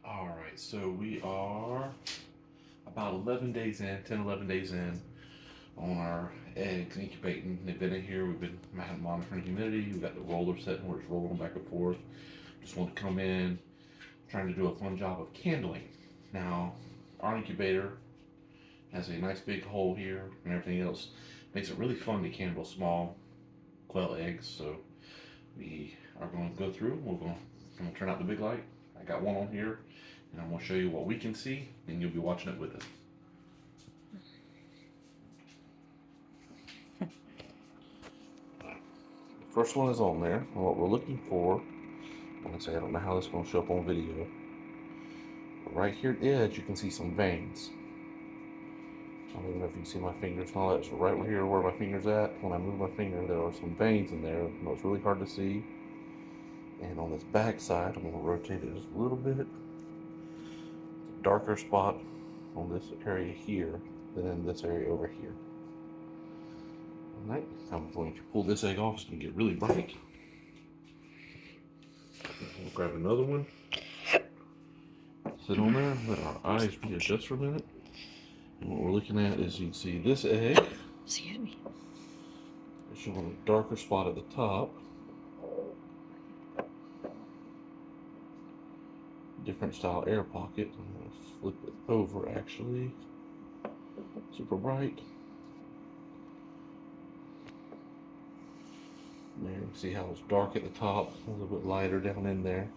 All right, so we are about 11 days in, 10, 11 days in on our eggs incubating. They've been in here. We've been monitoring humidity. We've got the roller setting where it's rolling back and forth. Just want to come in, trying to do a fun job of candling. Now, our incubator has a nice big hole here and everything else. Makes it really fun to candle small quail eggs. So we are going to go through. I'm going to turn out the big light. I got one on here, and I'm going to show you what we can see, and you'll be watching it with us. The first one is on there, and what we're looking for, like I say, I don't know how this is going to show up on video. But right here at the edge, you can see some veins. I don't even know if you can see my fingers and all that. So right here where my finger's at, when I move my finger, there are some veins in there. I know it's really hard to see. And on this back side, I'm going to rotate it just a little bit. It's a darker spot on this area here than in this area over here. Alright, I'm going to pull this egg off so it can get really bright. We'll grab another one. Sit on there, let our eyes readjust for a minute. And what we're looking at is you can see this egg. Excuse me. It's showing a darker spot at the top. Different style air pocket. I'm going to flip it over actually. Super bright. There you can see how it's dark at the top, a little bit lighter down in there.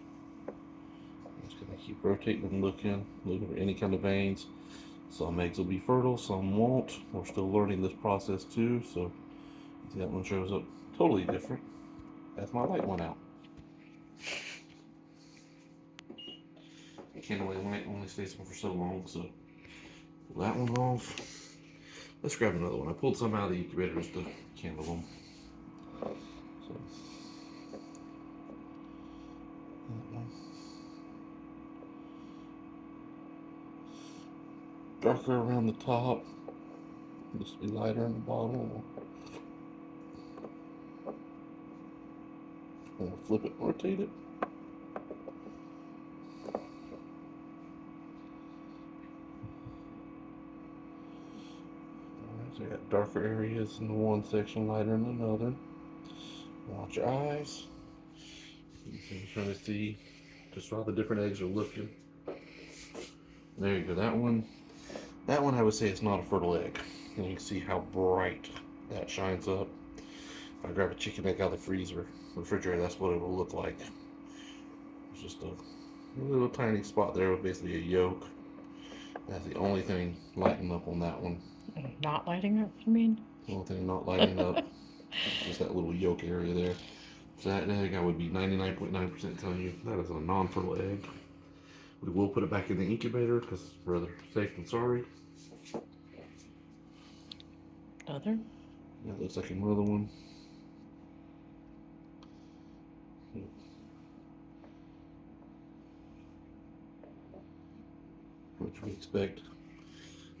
I'm just going to keep rotating and looking for any kind of veins. Some eggs will be fertile, some won't. We're still learning this process too, so see that one shows up totally different as my light went out. Candling light only stays on for so long, so pull that one off. Let's grab another one. I pulled some out of the incubator just to candle them. So, that one. Darker around the top, just be lighter in the bottom. I'm gonna flip it, rotate it. So you got darker areas in the one section, lighter in another. Watch your eyes. You can try to see just how the different eggs are looking. There you go. That one I would say is not a fertile egg. And you can see how bright that shines up. If I grab a chicken egg out of the refrigerator, that's what it will look like. It's just a little tiny spot there with basically a yolk. That's the only thing lighting up on that one. Not lighting up, you mean? The only thing not lighting up is just that little yolk area there. So that egg, I would be 99.9% telling you that is a non-fertile egg. We will put it back in the incubator because it's rather safe than sorry. Another? That looks like another one. Which we expect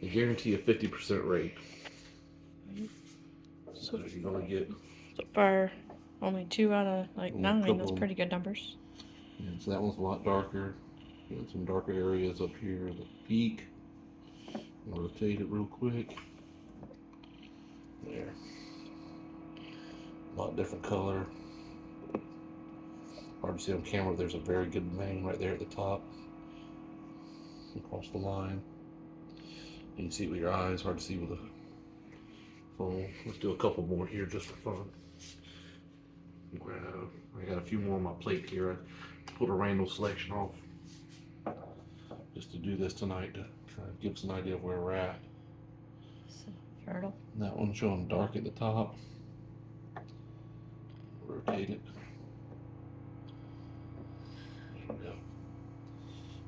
a guarantee of 50% rate. So you're gonna get so far only 2 out of like 9. That's pretty good numbers. Yeah, so that one's a lot darker. Got some darker areas up here at the peak. Rotate it real quick. There. A lot different color. Hard to see on camera. There's a very good vein right there at the top. Across the line. You can see it with your eyes. Hard to see with a phone. Let's do a couple more here just for fun. I got a few more on my plate here. I pulled a random selection off just to do this tonight to kind of give us an idea of where we're at. So fertile. And that one's showing dark at the top. Rotate it. There we go.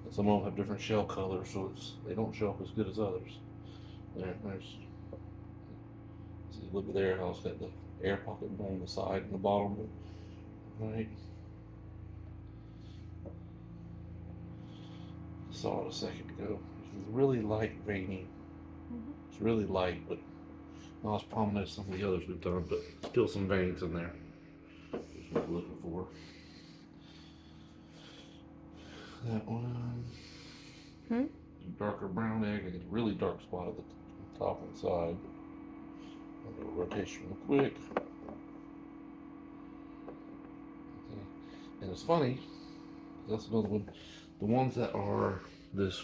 And some of them have different shell colors, so they don't show up as good as others. There's see a little bit there how it's got the air pocket on the side and the bottom. Right. Saw it a second ago. It's really light veining. It's really light, but not as prominent as some of the others we've done, but still some veins in there. That's what we're looking for. That one. Hmm? Darker brown egg. I get a really dark spot at the top and side. I'll do a rotation real quick. Okay. And it's funny, that's another one. The ones that are this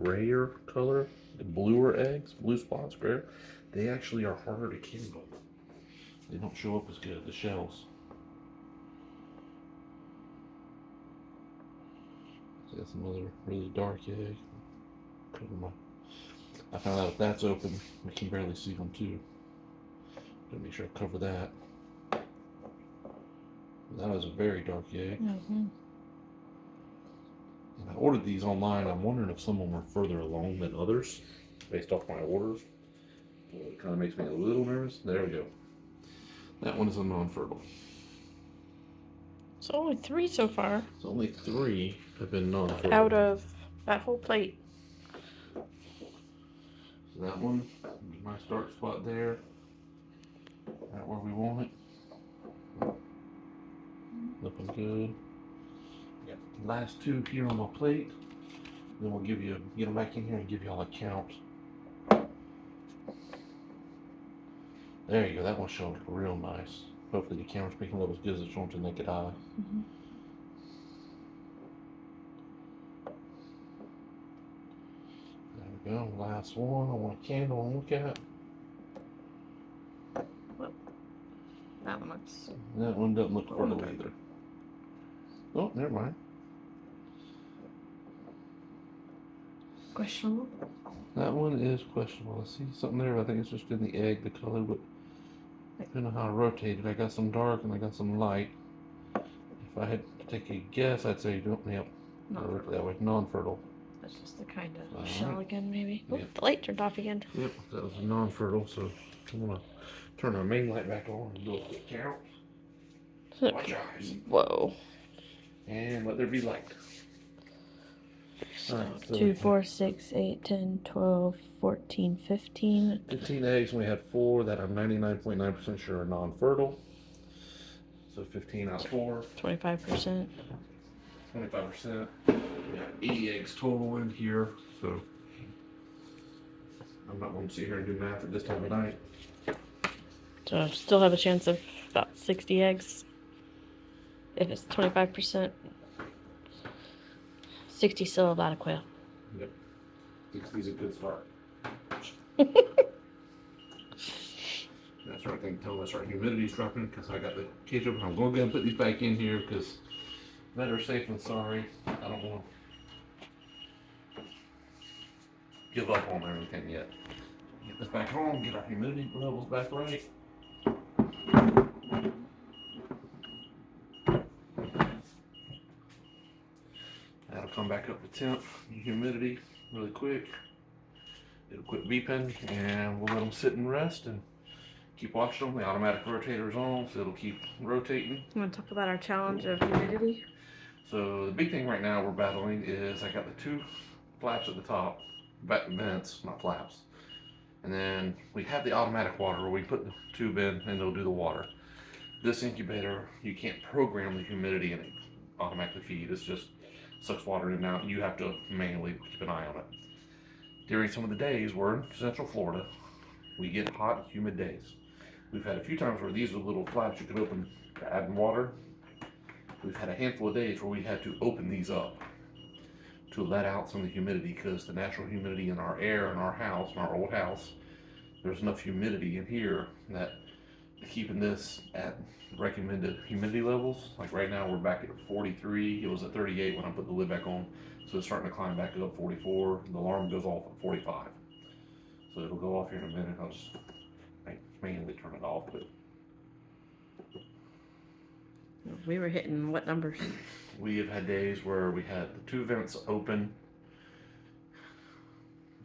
grayer color, the bluer eggs, blue spots, grayer, they actually are harder to kindle. They don't show up as good, the shells. So that's another really dark egg. I found out if that's open, we can barely see them too. Gotta make sure I cover that. That was a very dark egg. Mm-hmm. And I ordered these online. I'm wondering if some of them were further along than others, based off my orders. It kind of makes me a little nervous. There we go. That one is a non-fertile. So only 3 so far. So only 3 have been non-fertile. Out of that whole plate. So that one, nice dark spot there. Right where we want it. Looking good. Got the last 2 here on my plate. Then we'll get them back in here and give you all a count. There you go. That one's showing real nice. Hopefully the camera's picking up as good as it's showing to the naked eye. Mm-hmm. There we go. Last one. I want a candle to look at. Well, that one looks. That one doesn't look fertile either. Oh, never mind. Questionable. That one is questionable. I see something there. I think it's just in the egg, the color, but I don't know how I rotate it. I got some dark and I got some light. If I had to take a guess, I'd say don't. Yep. Rotate that way. Non-fertile. That's just the kind of All shell right. again, maybe. Oh, Yep. the light turned off again. Yep, that was a non-fertile. So I'm gonna turn our main light back on and do a quick count. Watch your eyes. Whoa. And let there be light. So, Alright, so 2, 4, 6, 8, 10, 12, 14, 15. 15 eggs, and we had 4 that I'm 99.9% sure are non-fertile. So 15 out of 4. 25%. 25%. We got 80 eggs total in here, so I'm not going to sit here and do math at this time of night. So I still have a chance of about 60 eggs. If it's 25%. 60 still a lot of quail. Yep. 60 is a good start. That's right, I can tell that's right. Humidity's dropping because I got the cage open. I'm going to go and put these back in here because better safe than sorry. I don't want to give up on everything yet. Get this back on, get our humidity levels back right. That'll come back up to temp, humidity really quick. It'll quit beeping and we'll let them sit and rest and keep watching them. The automatic rotator's on, so it'll keep rotating. You want to talk about our challenge of humidity? So the big thing right now we're battling is I got the 2 flaps at the top, vents, not flaps. And then we have the automatic water where we put the tube in and it'll do the water. This incubator, you can't program the humidity and it automatically feed. It's just sucks water in and out. You have to manually keep an eye on it. During some of the days, we're in Central Florida, we get hot, humid days. We've had a few times where these are little flaps you can open to add water. We've had a handful of days where we had to open these up to let out some of the humidity because the natural humidity in our air in our house, in our old house, there's enough humidity in here that keeping this at recommended humidity levels. Like right now we're back at 43. It was at 38 when I put the lid back on. So it's starting to climb back up 44. The alarm goes off at 45. So it'll go off here in a minute. I'll just manually turn it off. But We were hitting what numbers? we have had days where we had the 2 vents open,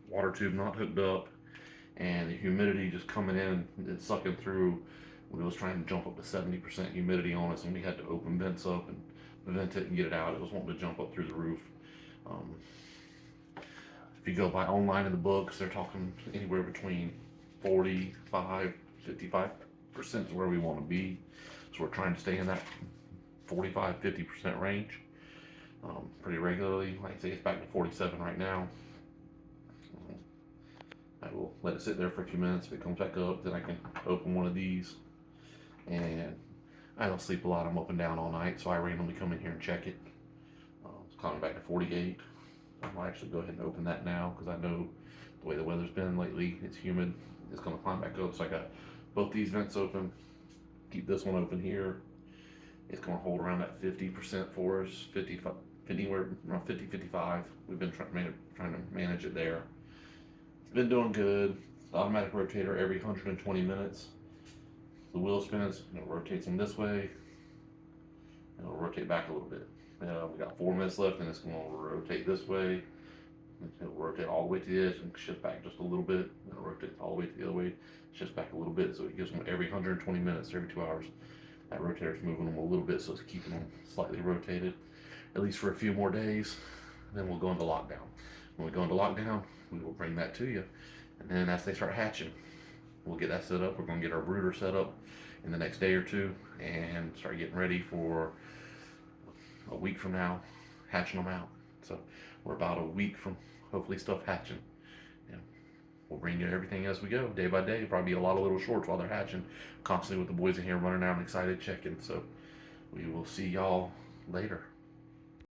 water tube not hooked up, and the humidity just coming in and sucking through. We was trying to jump up to 70% humidity on us, and we had to open vents up and vent it and get it out. It was wanting to jump up through the roof. If you go by online in the books, they're talking anywhere between 45, 55% is where we want to be. So we're trying to stay in that 45, 50% range. pretty regularly. Like I say, it's back to 47 right now. I will let it sit there for a few minutes. If it comes back up, then I can open one of these. And I don't sleep a lot. I'm up and down all night, so I randomly come in here and check it. It's coming back to 48. I'll actually go ahead and open that now because I know the way the weather's been lately, it's humid. It's going to climb back up. So I got both these vents open. Keep this one open here. It's going to hold around that 50% for us, 55, anywhere around 50, 55. We've been trying to manage it there. It's been doing good. The automatic rotator every 120 minutes. The wheel spins, and it rotates them this way, and it'll rotate back a little bit. We got 4 minutes left, and it's going to rotate this way. It'll rotate all the way to the edge and shift back just a little bit. And it'll rotate all the way to the other way, shifts back a little bit. So it gives them every 120 minutes, every 2 hours. That rotator's moving them a little bit, so it's keeping them slightly rotated, at least for a few more days. Then we'll go into lockdown. When we go into lockdown, we will bring that to you. And then as they start hatching, we'll get that set up. We're going to get our brooder set up in the next day or two and start getting ready for a week from now, hatching them out. So we're about a week from hopefully stuff hatching. Yeah. We'll bring you everything as we go, day by day. Probably a lot of little shorts while they're hatching. Constantly with the boys in here running around excited checking. So we will see y'all later.